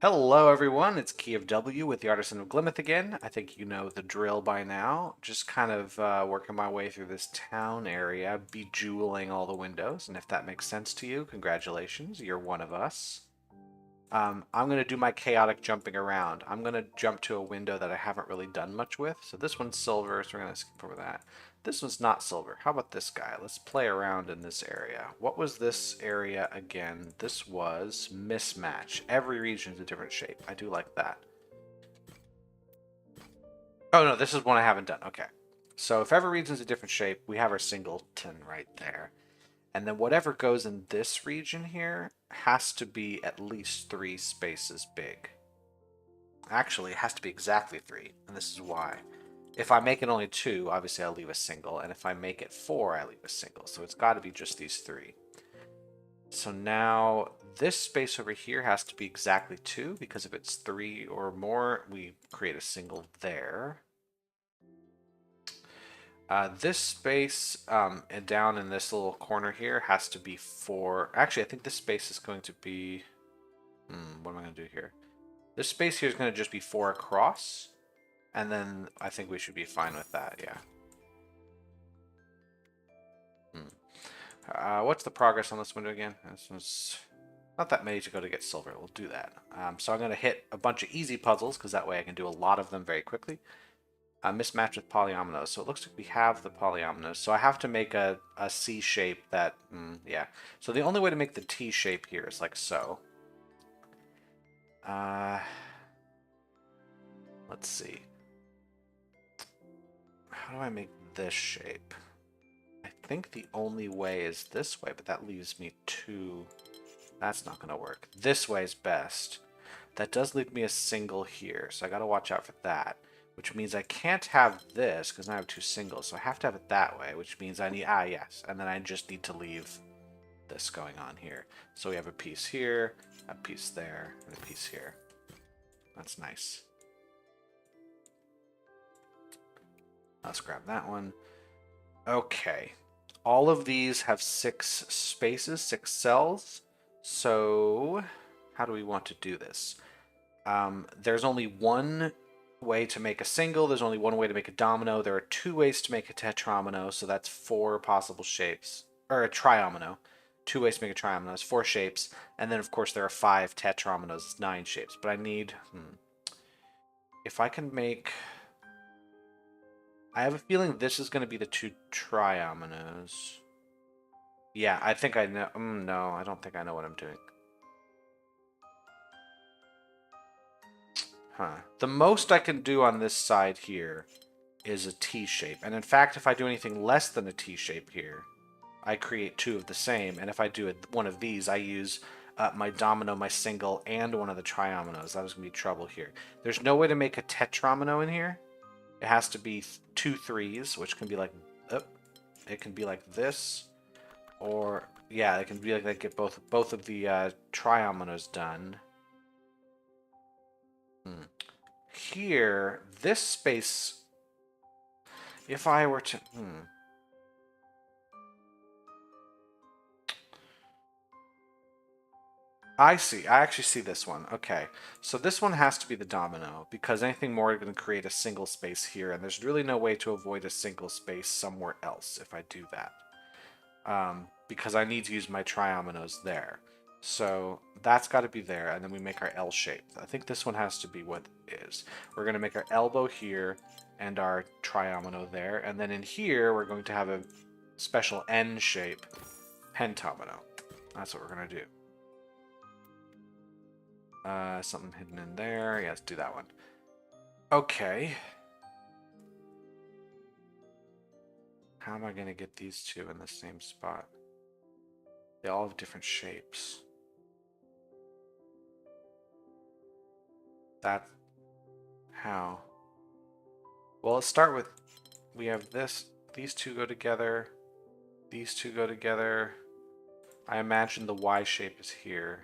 Hello everyone, it's Key of W with the Artisan of Glimmith again. I think you know the drill by now. Just kind of working my way through this town area, bejeweling all the windows, and if that makes sense to you, congratulations, you're one of us. I'm going to do my chaotic jumping around. I'm going to jump to a window that I haven't really done much with. So this one's silver, so we're going to skip over that. This one's not silver. How about this guy? Let's play around in this area. What was this area again? This was mismatch. Every region is a different shape. I do like that. Oh no, this is one I haven't done. Okay. So if every region is a different shape, we have our singleton right there. And then whatever goes in this region here has to be at least 3 spaces big. Actually, it has to be exactly 3, and this is why. If I make it only 2, obviously I'll leave a single, and if I make it 4, I leave a single. So it's got to be just these 3. So now this space over here has to be exactly 2, because if it's 3 or more, we create a single there. This space and down in this little corner here has to be 4. Actually, I think this space is going to be... what am I going to do here? This space here is going to just be 4 across. And then I think we should be fine with that, yeah. What's the progress on this window again? This was not that many to go to get silver. We'll do that. So I'm going to hit a bunch of easy puzzles, because that way I can do a lot of them very quickly. Mismatch with polyominoes. So it looks like we have the polyominoes. So I have to make a C shape that, yeah. So the only way to make the T shape here is like so. Let's see. How do I make this shape? I think the only way is this way, but that leaves me 2. That's not going to work. This way is best. That does leave me a single here, so I got to watch out for that. Which means I can't have this, because now I have 2 singles, so I have to have it that way, which means I need, yes, and then I just need to leave this going on here. So we have a piece here, a piece there, and a piece here. That's nice. Let's grab that one. Okay. All of these have 6 spaces, 6 cells. So how do we want to do this? There's only one way to make a single. There's only one way to make a domino. There are 2 ways to make a tetromino, so that's 4 possible shapes. Or a triomino. 2 ways to make a triomino. That's 4 shapes. And then, of course, there are 5 tetrominoes. 9 shapes. But I need... If I can make... I have a feeling this is going to be the 2 triominoes. Yeah, I think I know. No, I don't think I know what I'm doing. The most I can do on this side here is a T shape. And in fact, if I do anything less than a T shape here, I create 2 of the same. And if I do one of these, I use my domino, my single, and one of the triominoes. That was going to be trouble here. There's no way to make a tetromino in here. It has to be 2 3s, which can be like... it can be like this. Or, yeah, it can be like get both of the triominoes done. Here, this space, if I were to... I see. I actually see this one. Okay. So this one has to be the domino, because anything more is going to create a single space here, and there's really no way to avoid a single space somewhere else if I do that. Because I need to use my triominoes there. So that's got to be there, and then we make our L shape. I think this one has to be what it is. We're going to make our elbow here and our triomino there, and then in here we're going to have a special N shape pentomino. That's what we're going to do. Something hidden in there. Yeah, let's do that one. Okay. How am I going to get these 2 in the same spot? They all have different shapes. That... How? Well, let's start with... We have this. These 2 go together. These 2 go together. I imagine the Y shape is here.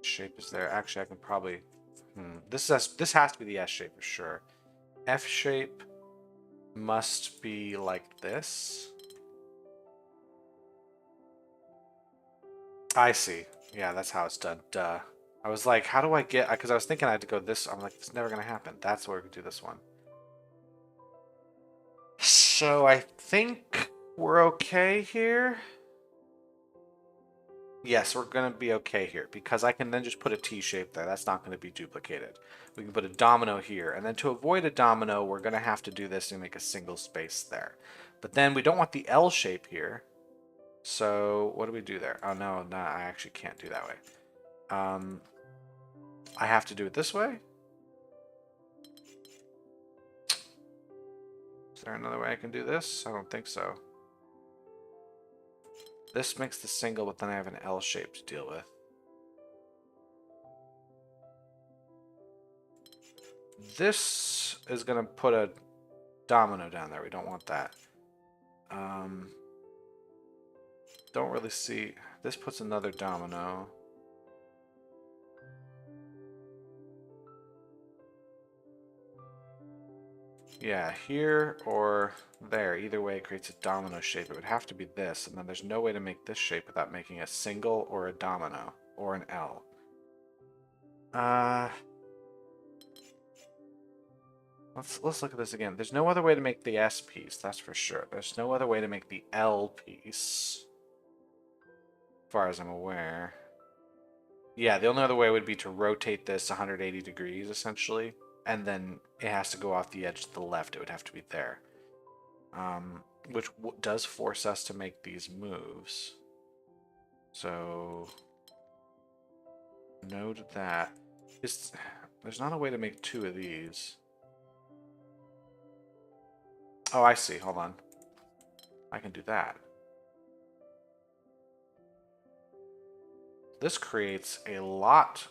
Shape is there. Actually, I can probably... This has to be the S shape for sure. F shape must be like this. I see. Yeah, that's how it's done. Duh. I was like, how do I get... Because I was thinking I had to go this... I'm like, it's never going to happen. That's where we do this one. So I think we're okay here. Yes, we're going to be okay here because I can then just put a T shape there. That's not going to be duplicated. We can put a domino here. And then to avoid a domino, we're going to have to do this and make a single space there. But then we don't want the L shape here. So what do we do there? Oh, no, I actually can't do that way. I have to do it this way? Is there another way I can do this? I don't think so. This makes the single, but then I have an L shape to deal with. This is going to put a domino down there. We don't want that. Don't really see... This puts another domino. Yeah, here or there. Either way, it creates a domino shape. It would have to be this, and then there's no way to make this shape without making a single or a domino or an L. Let's look at this again. There's no other way to make the S piece, that's for sure. There's no other way to make the L piece, as far as I'm aware. Yeah, the only other way would be to rotate this 180 degrees, essentially, and then it has to go off the edge to the left. It would have to be there. Which does force us to make these moves. So, note that. There's not a way to make two of these. Oh, I see. Hold on. I can do that. This creates a lot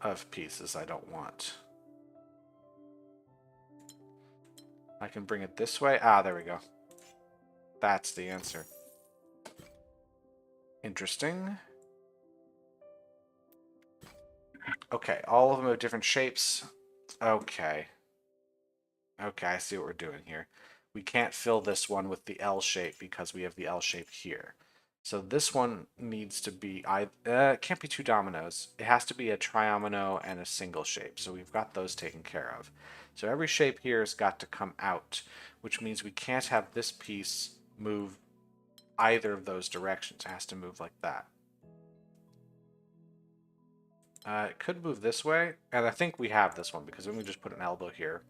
of pieces I don't want. I can bring it this way. Ah, there we go. That's the answer. Interesting. Okay, all of them have different shapes. Okay. Okay, I see what we're doing here. We can't fill this one with the L shape because we have the L shape here. So this one needs to be... it can't be two dominoes. It has to be a triomino and a single shape. So we've got those taken care of. So every shape here has got to come out, which means we can't have this piece move either of those directions. It has to move like that. It could move this way, and I think we have this one because then we just put an elbow here.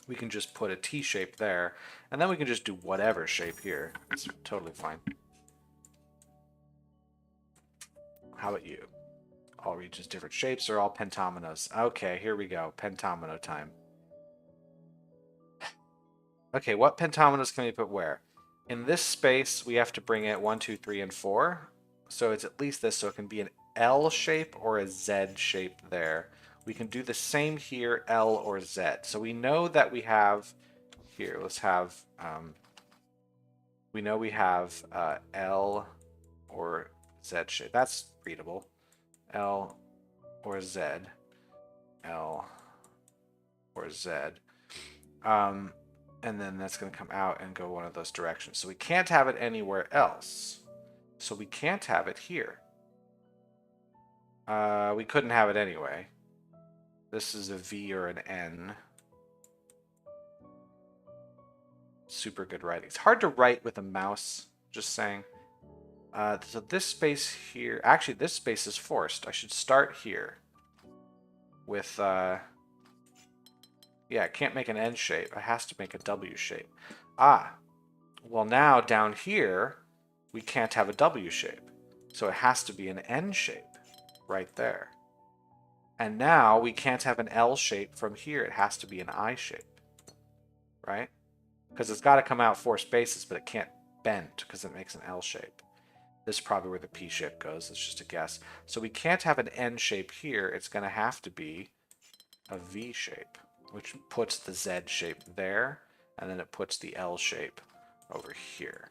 We can just put a T shape there, and then we can just do whatever shape here. It's totally fine. How about you? All regions, different shapes, or all pentominoes? Okay, here we go. Pentomino time. Okay, what pentominoes can we put where? In this space, we have to bring it 1, 2, 3, and 4. So it's at least this, so it can be an L shape or a Z shape there. We can do the same here, L or Z. So we know that we have... Here, let's have... we know we have L or Z shape. That's readable. L or Z. L or Z. And then that's going to come out and go one of those directions. So we can't have it anywhere else. So we can't have it here. We couldn't have it anyway. This is a V or an N. Super good writing. It's hard to write with a mouse, just saying. So this space here, actually this space is forced. I should start here with, yeah, it can't make an N shape. It has to make a W shape. Ah, well now down here, we can't have a W shape. So it has to be an N shape right there. And now we can't have an L shape from here. It has to be an I shape, right? Because it's got to come out 4 spaces, but it can't bend because it makes an L shape. This is probably where the P shape goes. It's just a guess. So we can't have an N shape here. It's going to have to be a V shape, which puts the Z shape there, and then it puts the L shape over here.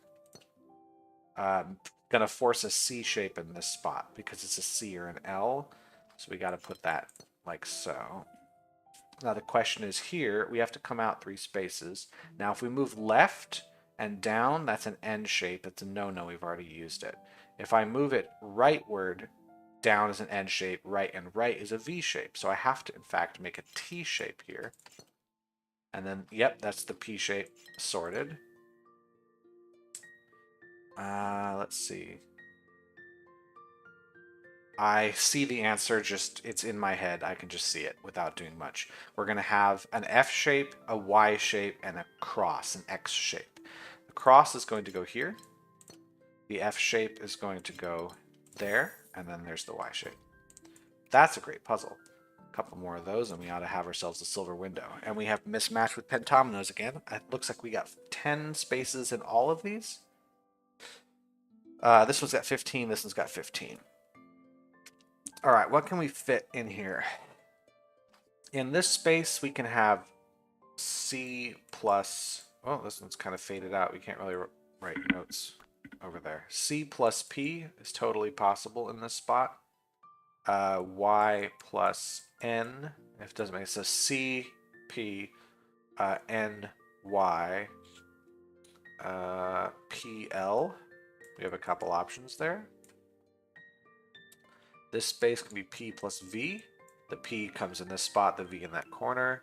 Going to force a C shape in this spot because it's a C or an L. So we got to put that like so. Now the question is here, we have to come out 3 spaces. Now if we move left and down, that's an N shape. It's a no-no, we've already used it. If I move it rightward, down is an N shape, right and right is a V shape. So I have to, in fact, make a T shape here. And then, yep, that's the P shape sorted. Let's see. I see the answer, just it's in my head. I can just see it without doing much. We're going to have an F shape, a Y shape, and a cross, an X shape. The cross is going to go here. The F shape is going to go there, and then there's the Y shape. That's a great puzzle. A couple more of those, and we ought to have ourselves a silver window. And we have mismatch with pentominoes again. It looks like we got 10 spaces in all of these. This one's got 15, this one's got 15. All right, what can we fit in here? In this space, we can have C plus... Oh, this one's kind of faded out. We can't really write notes over there. C plus P is totally possible in this spot. Y plus N, if it doesn't make sense. So C, P, N, Y, P, L. We have a couple options there. This space can be P plus V. The P comes in this spot, the V in that corner.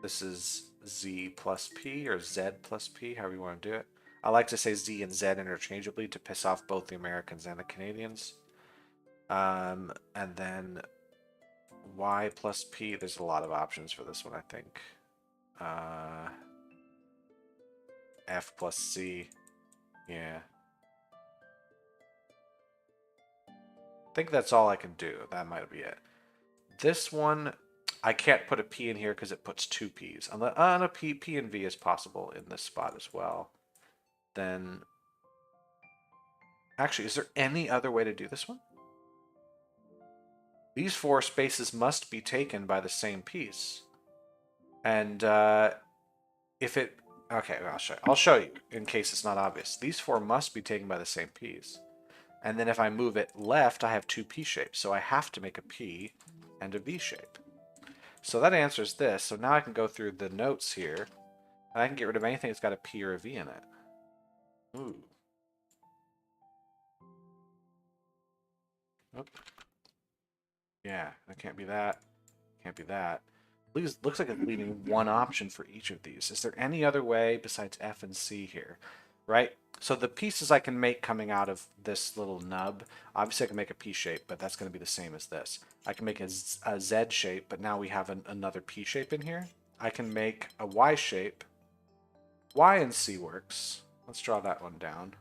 This is Z plus P or Z plus P, however you want to do it. I like to say Z and Z interchangeably to piss off both the Americans and the Canadians. And then Y plus P, there's a lot of options for this one, I think. F plus C, yeah. I think that's all I can do. That might be it. This one, I can't put a P in here because it puts two P's. On a P and V is possible in this spot as well. Then, actually, is there any other way to do this one? These four spaces must be taken by the same piece. And if it... Okay, I'll show you in case it's not obvious. These four must be taken by the same piece. And then if I move it left, I have two P shapes. So I have to make a P and a V shape. So that answers this. So now I can go through the notes here, and I can get rid of anything that's got a P or a V in it. Ooh. Oop. Yeah, that can't be that. Can't be that. Looks like it's leaving one option for each of these. Is there any other way besides F and C here? Right? So the pieces I can make coming out of this little nub, obviously I can make a P shape, but that's going to be the same as this. I can make a Z shape, but now we have another P shape in here. I can make a Y shape. Y and C works. Let's draw that one down.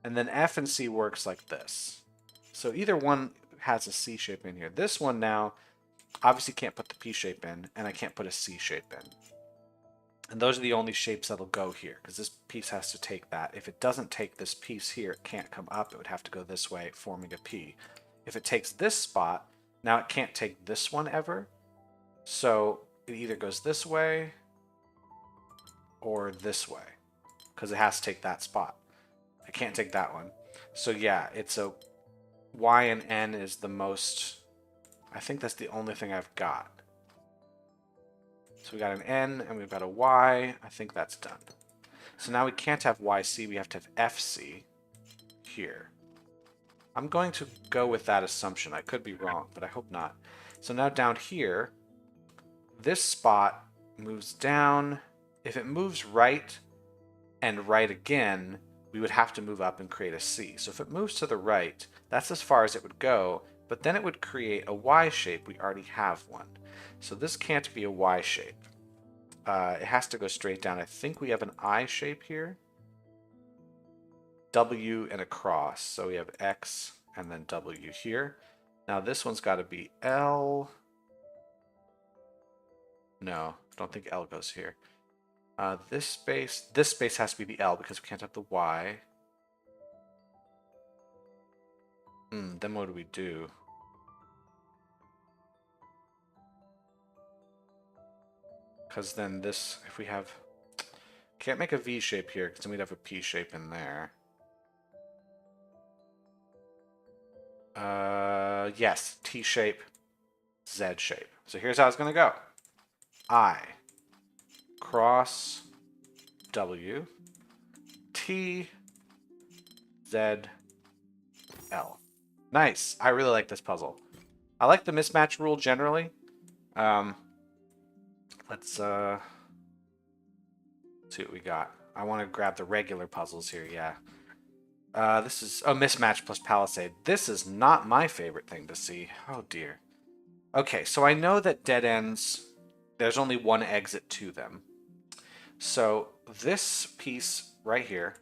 And then F and C works like this. So either one has a C shape in here. This one now, obviously can't put the P shape in, and I can't put a C shape in. And those are the only shapes that'll go here, because this piece has to take that. If it doesn't take this piece here, it can't come up. It would have to go this way, forming a P. If it takes this spot, now it can't take this one ever. So it either goes this way or this way, because it has to take that spot. I can't take that one. So yeah, it's a Y and N is the most... I think that's the only thing I've got. So we got an N and we've got a Y. I think that's done. So now we can't have YC, we have to have FC here. I'm going to go with that assumption. I could be wrong, but I hope not. So now down here, this spot moves down. If it moves right and right again, we would have to move up and create a C. So if it moves to the right, that's as far as it would go, but then it would create a Y shape. We already have one. So this can't be a Y shape. It has to go straight down. I think we have an I shape here. W and a cross. So we have X and then W here. Now this one's got to be L. No, I don't think L goes here. This space has to be the L because we can't have the Y. Then what do we do? Because then this, if we have... Can't make a V shape here because then we'd have a P shape in there. Yes, T shape, Z shape. So here's how it's going to go. I, cross, W, T, Z, L. Nice. I really like this puzzle. I like the mismatch rule generally. Let's see what we got. I want to grab the regular puzzles here, yeah. This is a mismatch plus palisade. This is not my favorite thing to see. Oh dear. Okay, so I know that dead ends, there's only one exit to them. So this piece right here,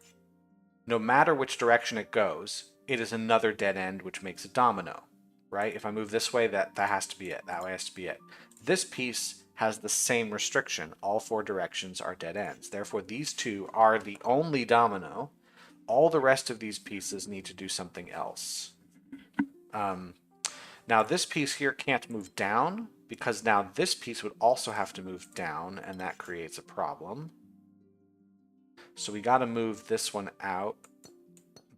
no matter which direction it goes, it is another dead end, which makes a domino, right? If I move this way, that has to be it. That way has to be it. This piece has the same restriction. All four directions are dead ends. Therefore, these two are the only domino. All the rest of these pieces need to do something else. Now this piece here can't move down because now this piece would also have to move down, and that creates a problem. So we got to move this one out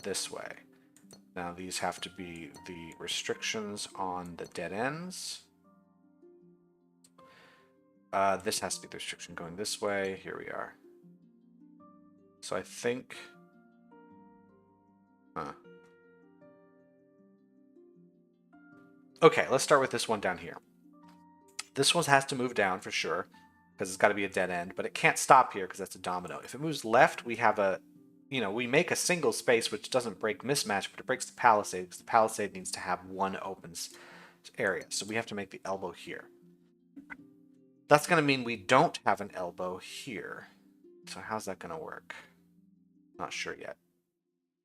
this way. Now these have to be the restrictions on the dead ends. This has to be the restriction going this way. Here we are. So I think... Okay, let's start with this one down here. This one has to move down for sure, because it's got to be a dead end, but it can't stop here because that's a domino. If it moves left, we have a, we make a single space, which doesn't break mismatch, but it breaks the palisade, because the palisade needs to have one open area. So we have to make the elbow here. That's going to mean we don't have an elbow here. So how's that going to work? Not sure yet.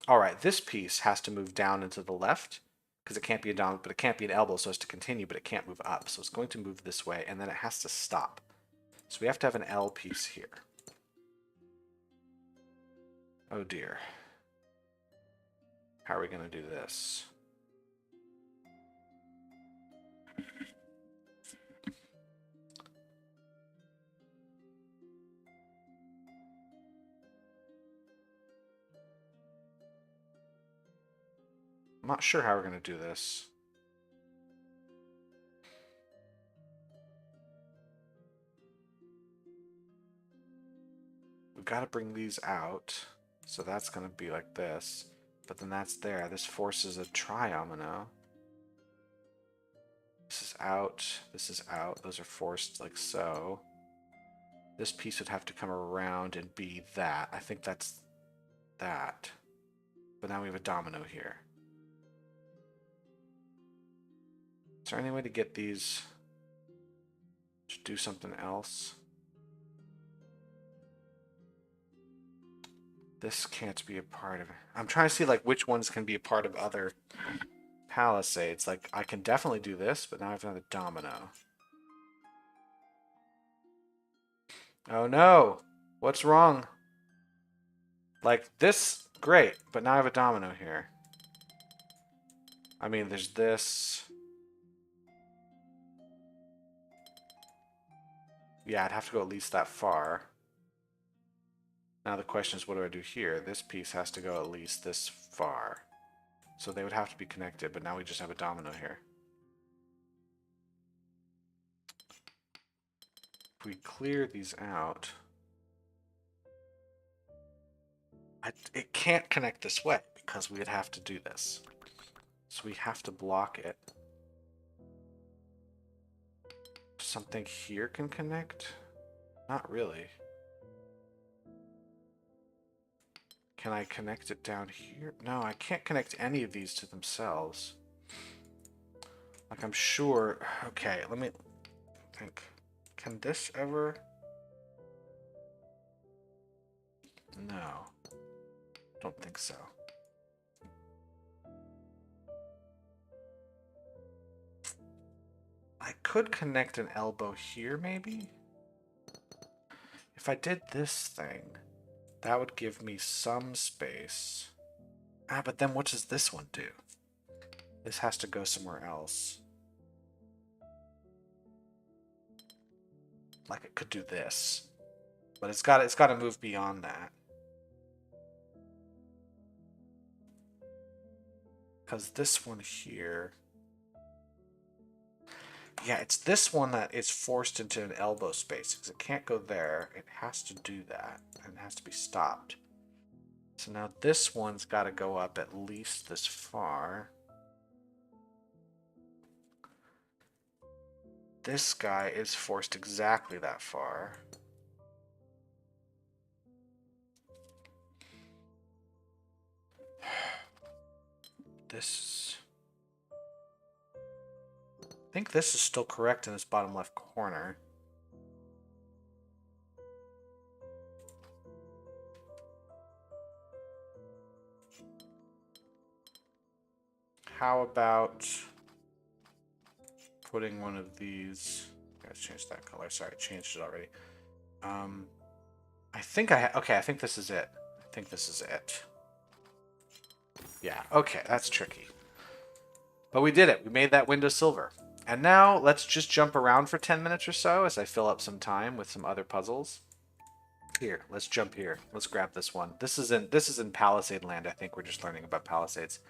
All right, this piece has to move down into the left, because it can't be a domino, but it can't be an elbow, so it's to continue, but it can't move up. So it's going to move this way, and then it has to stop. So we have to have an L piece here. Oh dear. How are we going to do this? I'm not sure how we're going to do this. We've got to bring these out. So that's going to be like this. But then that's there. This forces a triomino. This is out. This is out. Those are forced like so. This piece would have to come around and be that. I think that's that. But now we have a domino here. Is there any way to get these to do something else? This can't be a part of it. I'm trying to see like which ones can be a part of other palisades. Like I can definitely do this, but now I have another domino. Oh no! What's wrong? Like this, great, but now I have a domino here. I mean, there's this. Yeah, I'd have to go at least that far. Now the question is, what do I do here? This piece has to go at least this far. So they would have to be connected, but now we just have a domino here. If we clear these out... it can't connect this way, because we would have to do this. So we have to block it. Something here can connect? Not really. Can I connect it down here? No, I can't connect any of these to themselves. Like, I'm sure... Okay, let me think. Can this ever... No. Don't think so. I could connect an elbow here, maybe? If I did this thing, that would give me some space. Ah, but then what does this one do? This has to go somewhere else. Like it could do this. But it's got to move beyond that. Because this one here... Yeah, it's this one that is forced into an elbow space. Because it can't go there. It has to do that. And it has to be stopped. So now this one's got to go up at least this far. This guy is forced exactly that far. This... I think this is still correct in this bottom left corner. How about putting one of these... Let's change that color. Sorry, I changed it already. I think okay, I think this is it. I think this is it. Yeah, okay, that's tricky. But we did it. We made that window silver. And now let's just jump around for 10 minutes or so as I fill up some time with some other puzzles. Here, let's jump here. Let's grab this one. This is in Palisade Land. I think we're just learning about Palisades.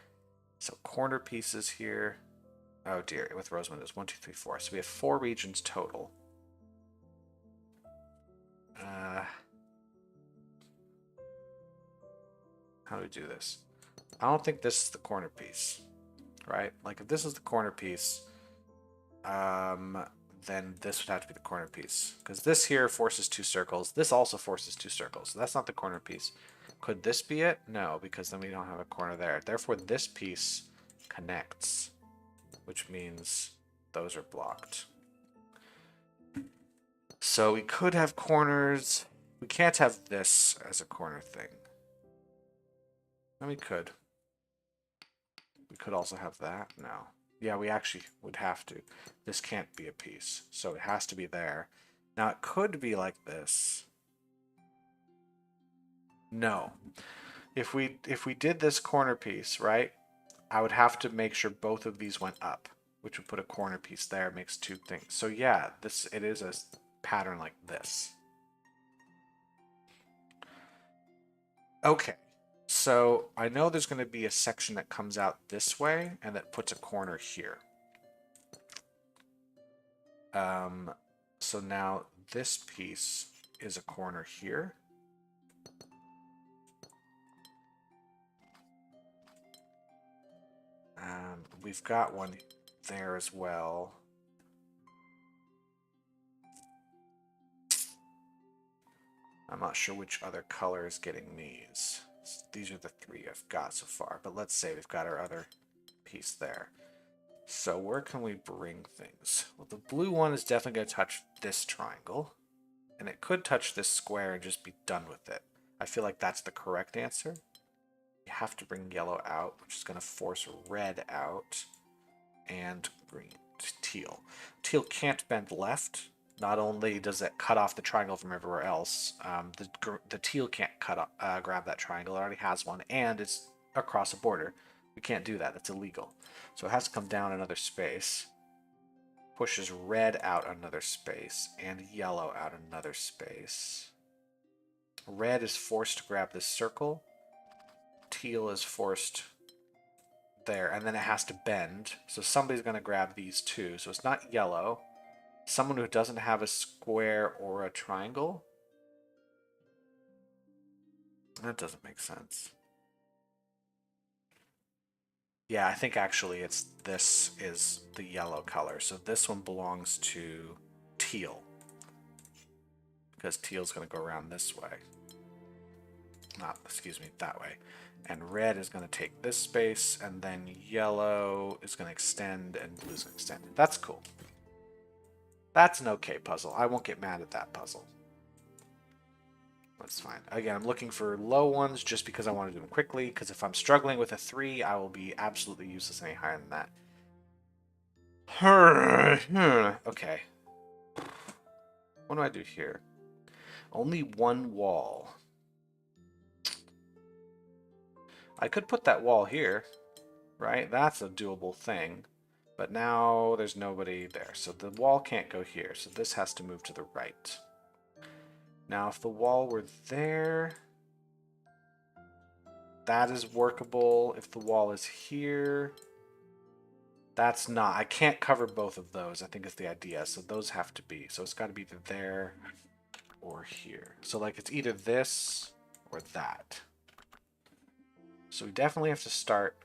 So corner pieces here. Oh dear, with rose windows. 1, 2, 3, 4. So we have 4 regions total. How do we do this? I don't think this is the corner piece, right? Like if this is the corner piece, then this would have to be the corner piece because this here forces 2 circles. This also forces 2 circles. So that's not the corner piece. Could this be it? No, because then we don't have a corner there. Therefore, this piece connects, which means those are blocked. So we could have corners. We can't have this as a corner thing. And we could. We could also have that. No. Yeah, we actually would have to. This can't be a piece, so it has to be there. Now, it could be like this. No. If we did this corner piece, right, I would have to make sure both of these went up, which would put a corner piece there. It makes 2 things. So yeah, it is a pattern like this. Okay. So I know there's going to be a section that comes out this way and that puts a corner here. So now this piece is a corner here. We've got one there as well. I'm not sure which other color is getting these. These are the 3 I've got so far, but let's say we've got our other piece there. So where can we bring things? Well, the blue one is definitely going to touch this triangle, and it could touch this square and just be done with it. I feel like that's the correct answer. You have to bring yellow out, which is going to force red out, and green, teal. Teal can't bend left. Not only does it cut off the triangle from everywhere else, the teal can't grab that triangle. It already has one, and it's across a border. We can't do that. That's illegal. So it has to come down another space. Pushes red out another space, and yellow out another space. Red is forced to grab this circle. Teal is forced there, and then it has to bend. So somebody's going to grab these 2. So it's not yellow. Someone who doesn't have a square or a triangle? That doesn't make sense. Yeah, I think actually this is the yellow color. So this one belongs to teal. Because teal's going to go around this way. Excuse me, that way. And red is going to take this space, and then yellow is going to extend, and blue is going to extend. That's cool. That's an okay puzzle. I won't get mad at that puzzle. That's fine. Again, I'm looking for low ones just because I want to do them quickly, because if I'm struggling with a 3, I will be absolutely useless any higher than that. Okay. What do I do here? Only one wall. I could put that wall here, right? That's a doable thing. But now there's nobody there. So the wall can't go here. So this has to move to the right. Now if the wall were there, that is workable. If the wall is here, that's not. I can't cover both of those, I think is the idea. So those have to be. So it's got to be either there or here. So like it's either this or that. So we definitely have to start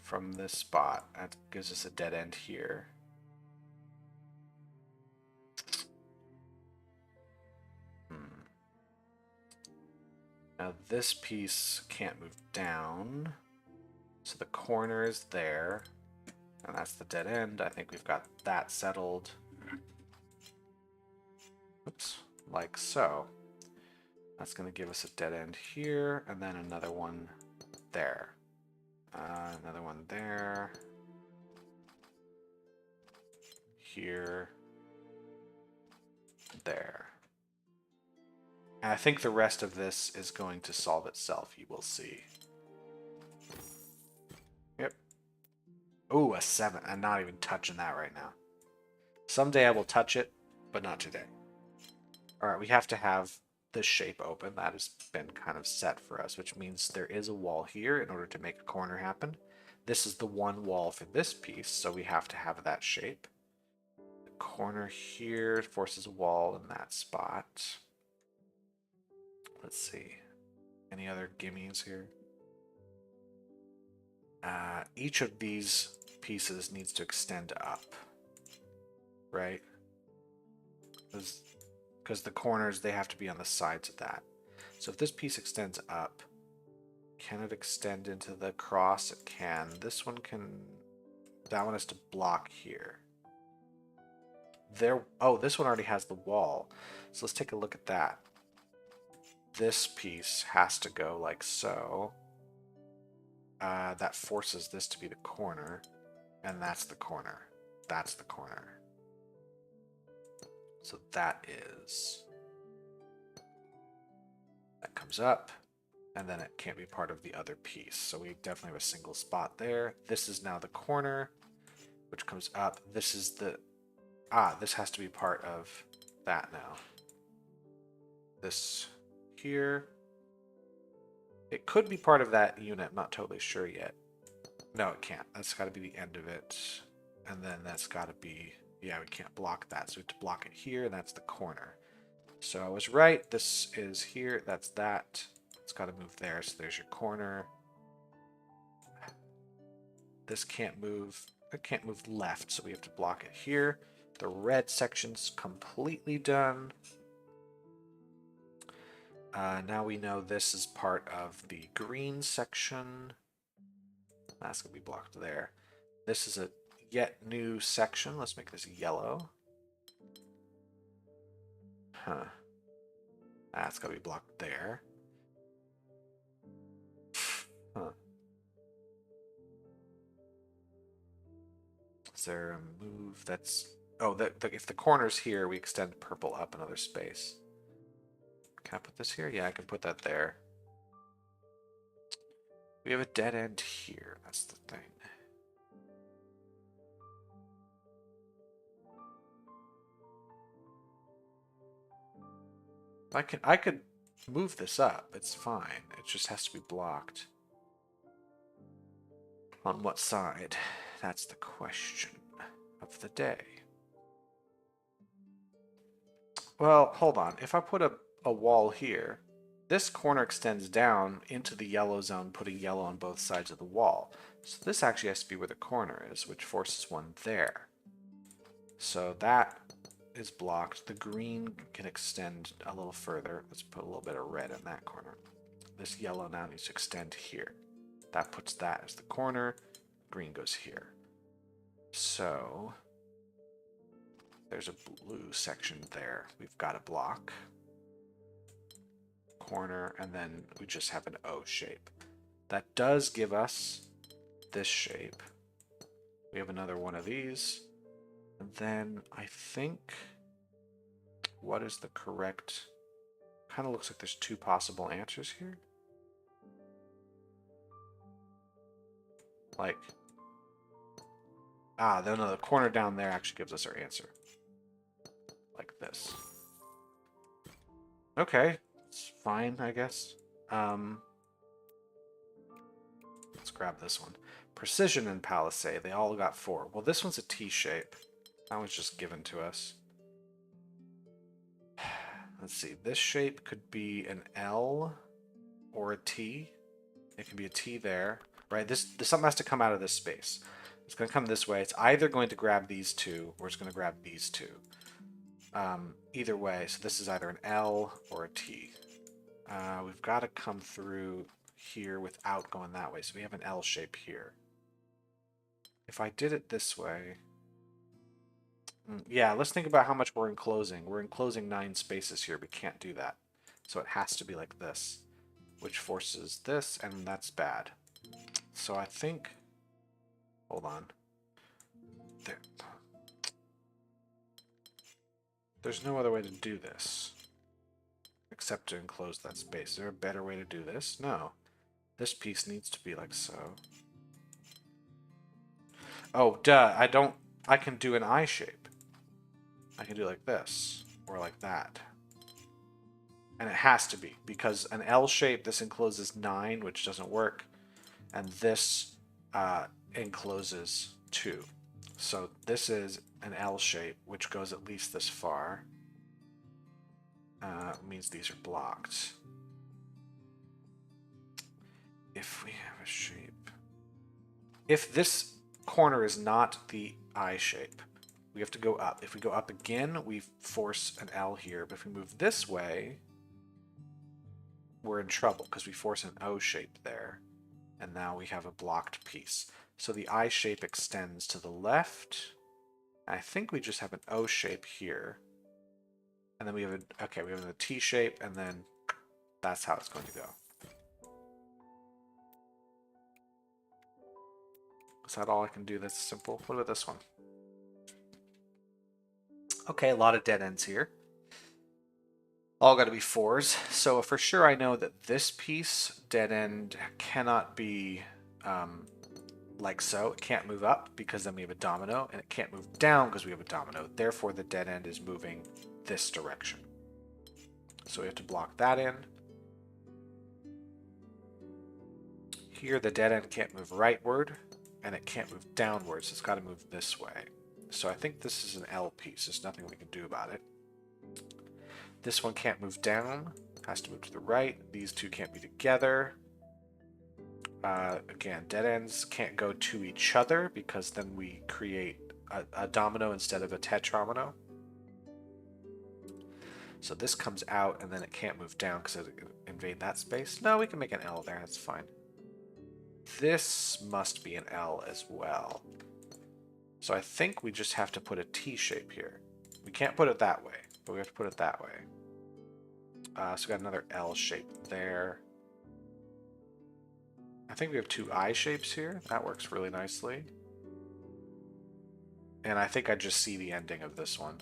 from this spot. That gives us a dead end here. Now this piece can't move down. So the corner is there. And that's the dead end. I think we've got that settled. Oops, like so. That's going to give us a dead end here, and then another one there. Another one there. Here. There. And I think the rest of this is going to solve itself, you will see. Yep. Ooh, a 7. I'm not even touching that right now. Someday I will touch it, but not today. Alright, we have to have this shape open. That has been kind of set for us, which means there is a wall here in order to make a corner happen. This is the one wall for this piece, so we have to have that shape. The corner here forces a wall in that spot. Let's see. Any other gimmies here? Each of these pieces needs to extend up, right? Because the corners, they have to be on the sides of that. So if this piece extends up, can it extend into the cross? It can. This one can... That one has to block here. There. Oh, this one already has the wall. So let's take a look at that. This piece has to go like so. That forces this to be the corner. And that's the corner. That's the corner. So that is... That comes up. And then it can't be part of the other piece. So we definitely have a single spot there. This is now the corner, which comes up. This is the... this has to be part of that now. This here. It could be part of that unit. I'm not totally sure yet. No, it can't. That's got to be the end of it. And then that's got to be... Yeah, we can't block that. So we have to block it here, and that's the corner. So I was right. This is here. That's that. It's got to move there. So there's your corner. This can't move. It can't move left, so we have to block it here. The red section's completely done. Now we know this is part of the green section. That's going to be blocked there. This is a yet new section. Let's make this yellow. Huh. That's got to be blocked there. Huh. Is there a move that's... Oh, if the corner's here, we extend purple up another space. Can I put this here? Yeah, I can put that there. We have a dead end here. That's the thing. I could move this up. It's fine. It just has to be blocked. On what side? That's the question of the day. Well, hold on. If I put a wall here, this corner extends down into the yellow zone, putting yellow on both sides of the wall. So this actually has to be where the corner is, which forces one there. So that is blocked. The green can extend a little further. Let's put a little bit of red in that corner. This yellow now needs to extend here. That puts that as the corner. Green goes here. So there's a blue section there. We've got a block. Corner, and then we just have an O shape. That does give us this shape. We have another one of these. And then I think... What is the correct... Kind of looks like there's two possible answers here. Like... no, the corner down there actually gives us our answer. Like this. Okay. It's fine, I guess. Let's grab this one. Precision and Palisade. They all got 4. Well, this one's a T shape. That was just given to us. Let's see. This shape could be an L or a T. It can be a T there, right? This something has to come out of this space. It's going to come this way. It's either going to grab these two or it's going to grab these two. Either way, so this is either an L or a T. We've got to come through here without going that way. So we have an L shape here. If I did it this way, yeah, let's think about how much we're enclosing. We're enclosing 9 spaces here. We can't do that. So it has to be like this, which forces this, and that's bad. So I think, hold on. There's no other way to do this except to enclose that space. Is there a better way to do this? No. This piece needs to be like so. Oh, duh. I can do an I shape. I can do like this or like that. And it has to be because an L shape, this encloses 9, which doesn't work. And this encloses 2. So this is an L shape, which goes at least this far. Means these are blocked. If we have a shape... If this corner is not the I shape, we have to go up. If we go up again, we force an L here. But if we move this way, we're in trouble because we force an O shape there. And now we have a blocked piece. So the I shape extends to the left. I think we just have an O shape here. And then we have we have a T shape, and then that's how it's going to go. Is that all I can do that's simple? What about this one? Okay, a lot of dead ends here. All got to be 4s. So for sure I know that this piece, dead end, cannot be like so. It can't move up because then we have a domino, and it can't move down because we have a domino. Therefore, the dead end is moving this direction. So we have to block that in. Here, the dead end can't move rightward, and it can't move downwards. So it's got to move this way. So I think this is an L piece. There's nothing we can do about it. This one can't move down. Has to move to the right. These two can't be together. Again, dead ends can't go to each other because then we create a domino instead of a tetromino. So this comes out and then it can't move down because it invade that space. No, we can make an L there. That's fine. This must be an L as well. So I think we just have to put a T shape here. We can't put it that way, but we have to put it that way. So we got another L shape there. I think we have 2 I shapes here. That works really nicely. And I think I just see the ending of this one,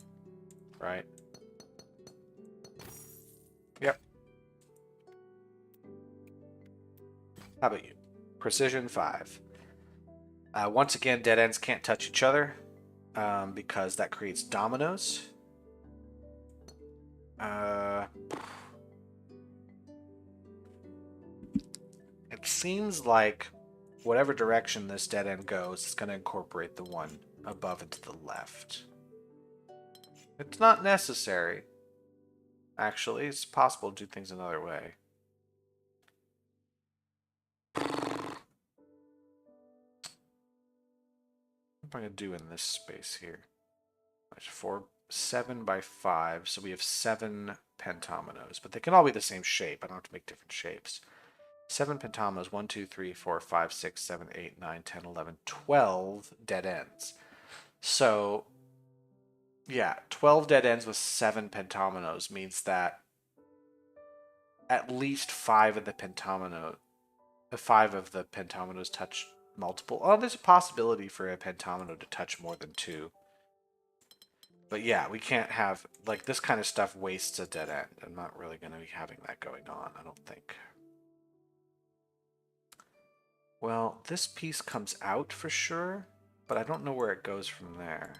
right? Yep. How about you? Precision 5. Once again, dead ends can't touch each other because that creates dominoes. It seems like whatever direction this dead end goes, it's going to incorporate the one above and to the left. It's not necessary. Actually, it's possible to do things another way. What am I going to do in this space here? 7 by 5, so we have 7 pentominoes, but they can all be the same shape. I don't have to make different shapes. 7 pentominoes, 1, 2, 3, 4, 5, 6, 7, 8, 9, 10, 11, 12 dead ends. So, yeah, 12 dead ends with 7 pentominoes means that at least 5 of the pentominoes touch multiple. Oh, there's a possibility for a pentomino to touch more than 2. But yeah, we can't have, like, this kind of stuff wastes a dead end. I'm not really going to be having that going on, I don't think. Well, this piece comes out for sure, but I don't know where it goes from there.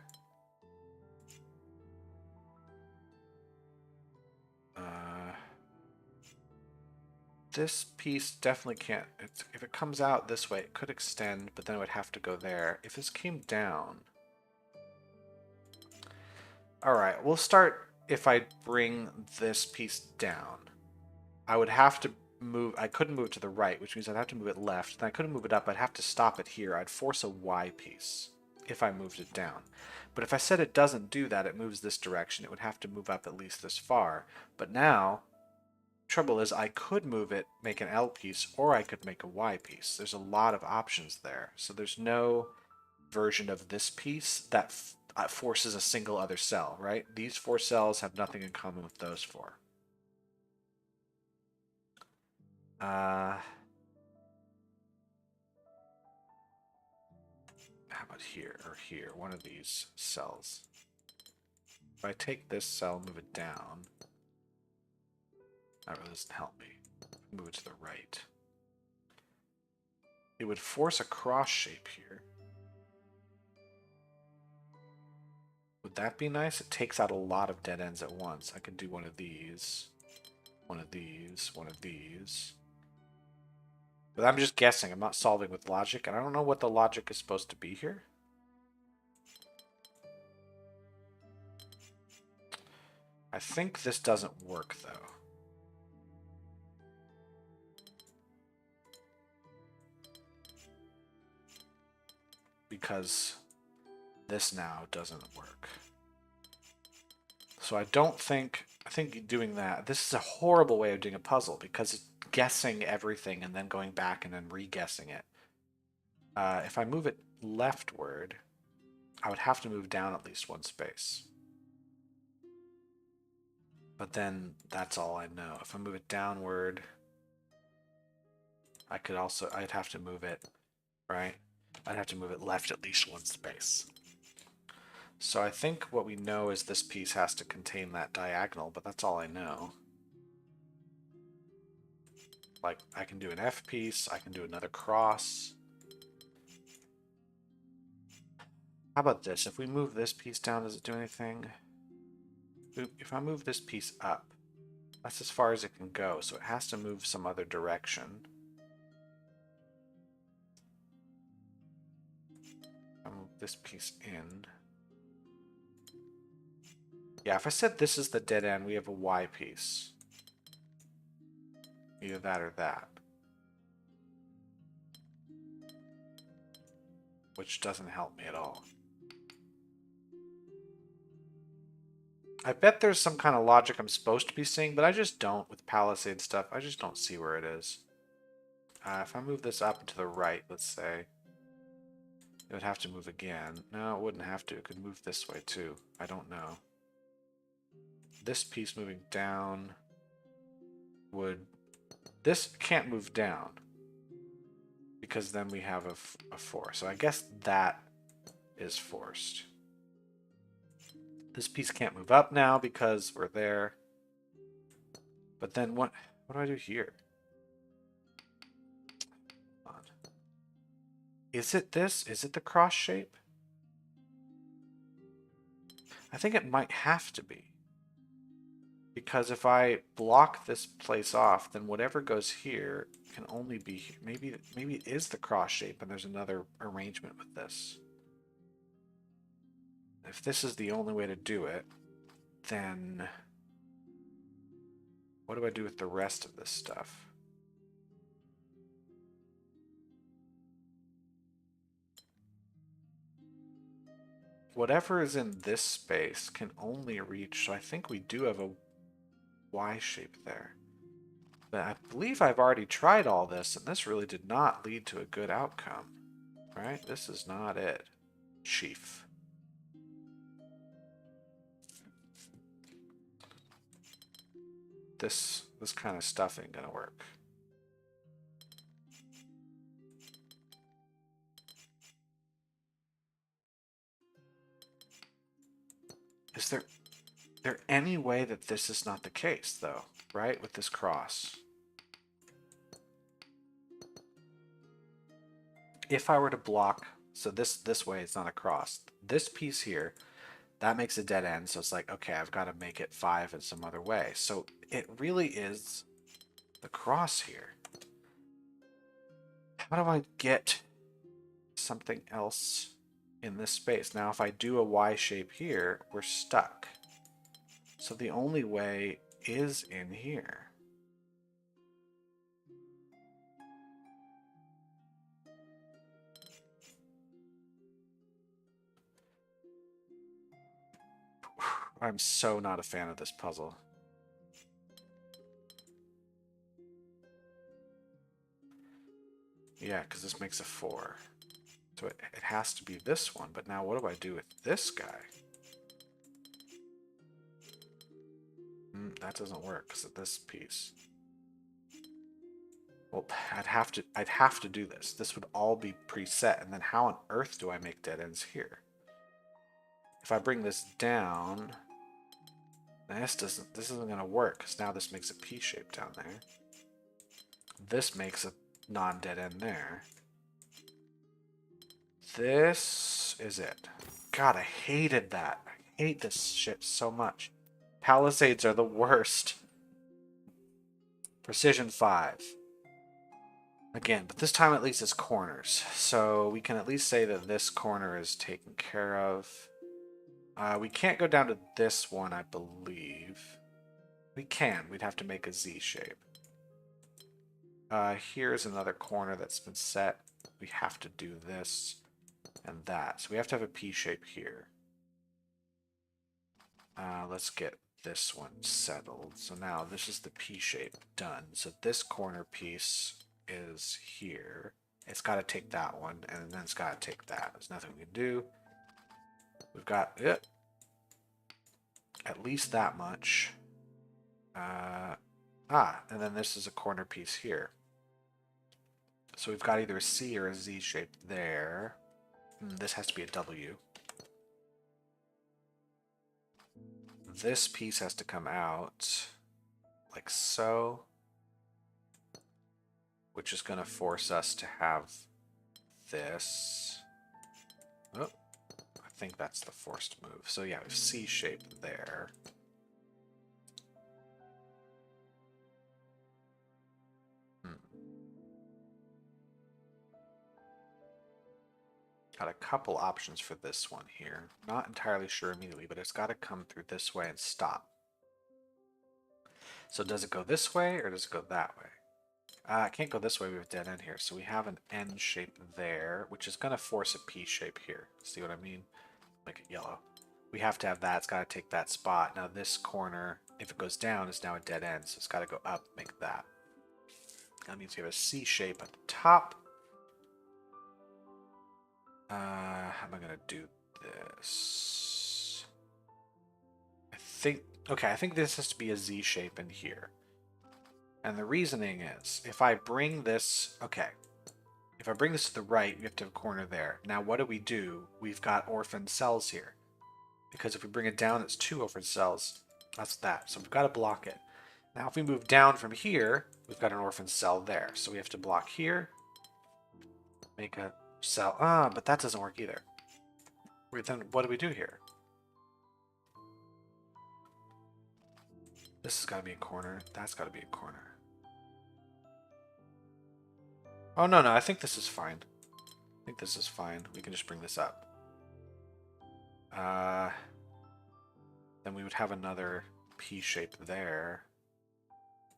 This piece definitely can't. If it comes out this way, it could extend, but then it would have to go there. If this came down... Alright, we'll start if I bring this piece down. I would have to move. I couldn't move it to the right, which means I'd have to move it left. Then I couldn't move it up. I'd have to stop it here. I'd force a Y piece if I moved it down. But if I said it doesn't do that, it moves this direction. It would have to move up at least this far. But now, trouble is I could move it, make an L piece, or I could make a Y piece. There's a lot of options there. So there's no version of this piece that forces a single other cell, right? These four cells have nothing in common with those four. How about here or here? One of these cells. If I take this cell, move it down, that really doesn't help me. Move it to the right. It would force a cross shape here. Would that be nice? It takes out a lot of dead ends at once. I could do one of these, one of these, one of these. But I'm just guessing. I'm not solving with logic, and I don't know what the logic is supposed to be here. I think this doesn't work, though. Because this now doesn't work. So I think doing that, this is a horrible way of doing a puzzle because it's guessing everything and then going back and then re-guessing it. If I move it leftward, I would have to move down at least one space. But then that's all I know. If I move it downward, I'd have to move it, right? I'd have to move it left at least one space. So I think what we know is this piece has to contain that diagonal, but that's all I know. Like, I can do an F piece, I can do another cross. How about this? If we move this piece down, does it do anything? If I move this piece up, that's as far as it can go, so it has to move some other direction. I move this piece in. Yeah, if I said this is the dead end, we have a Y piece. Either that or that. Which doesn't help me at all. I bet there's some kind of logic I'm supposed to be seeing, but I just don't with Palisade stuff. I just don't see where it is. If I move this up and to the right, let's say, it would have to move again. No, it wouldn't have to. It could move this way too. I don't know. This piece moving down would... This can't move down because then we have a 4. So I guess that is forced. This piece can't move up now because we're there. But then what do I do here? Hold on. Is it this? Is it the cross shape? I think it might have to be. Because if I block this place off, then whatever goes here can only be here. Maybe it is the cross shape and there's another arrangement with this. If this is the only way to do it, then what do I do with the rest of this stuff? Whatever is in this space can only reach, so I think we do have a Y shape there. But I believe I've already tried all this, and this really did not lead to a good outcome. Right? This is not it. Chief. This kind of stuff ain't gonna work. Is there any way that this is not the case, though? Right? With this cross. If I were to block, so this way it's not a cross. This piece here, that makes a dead end, so it's like, okay, I've got to make it 5 in some other way. So it really is the cross here. How do I get something else in this space? Now, if I do a Y shape here, we're stuck. So the only way is in here. I'm so not a fan of this puzzle. Yeah, because this makes a 4. So it has to be this one, but now what do I do with this guy? That doesn't work because of this piece. Well, I'd have to do this. This would all be preset, and then how on earth do I make dead ends here? If I bring this down, this isn't gonna work because now this makes a P shape down there. This makes a non-dead end there. This is it. God, I hated that. I hate this shit so much. Palisades are the worst. Precision 5. Again, but this time at least it's corners. So we can at least say that this corner is taken care of. We can't go down to this one, I believe. We can. We'd have to make a Z shape. Here's another corner that's been set. We have to do this and that. So we have to have a P shape here. Let's get this one settled. So now this is the P shape done. So this corner piece is here. It's got to take that one, and then it's got to take that. There's nothing we can do. We've got it. At least that much. And then this is a corner piece here. So we've got either a C or a Z shape there. This has to be a W. This piece has to come out like so, which is going to force us to have this. Oh, I think that's the forced move. So yeah, we have C shape there. Got a couple options for this one here. Not entirely sure immediately, but it's got to come through this way and stop. So does it go this way or does it go that way? It can't go this way. We have a dead end here. So we have an N shape there, which is going to force a P shape here. See what I mean? Make it yellow. We have to have that. It's got to take that spot. Now this corner, if it goes down, is now a dead end. So it's got to go up, make that. That means we have a C shape at the top. How am I going to do this? I think this has to be a Z shape in here. And the reasoning is, if I bring this to the right, we have to have a corner there. Now what do? We've got orphan cells here. Because if we bring it down, it's 2 orphan cells. That's that. So we've got to block it. Now if we move down from here, we've got an orphan cell there. So we have to block here. Make a cell. But that doesn't work either. Then what do we do here? This has got to be a corner. That's got to be a corner. Oh, no, I think this is fine. We can just bring this up. Then we would have another P shape there.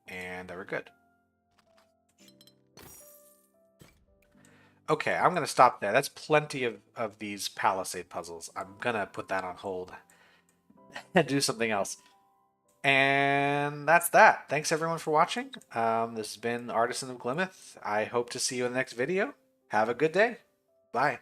And we're good. Okay, I'm going to stop there. That's plenty of these Palisade puzzles. I'm going to put that on hold and do something else. And that's that. Thanks everyone for watching. This has been Artisan of Glimmith. I hope to see you in the next video. Have a good day. Bye.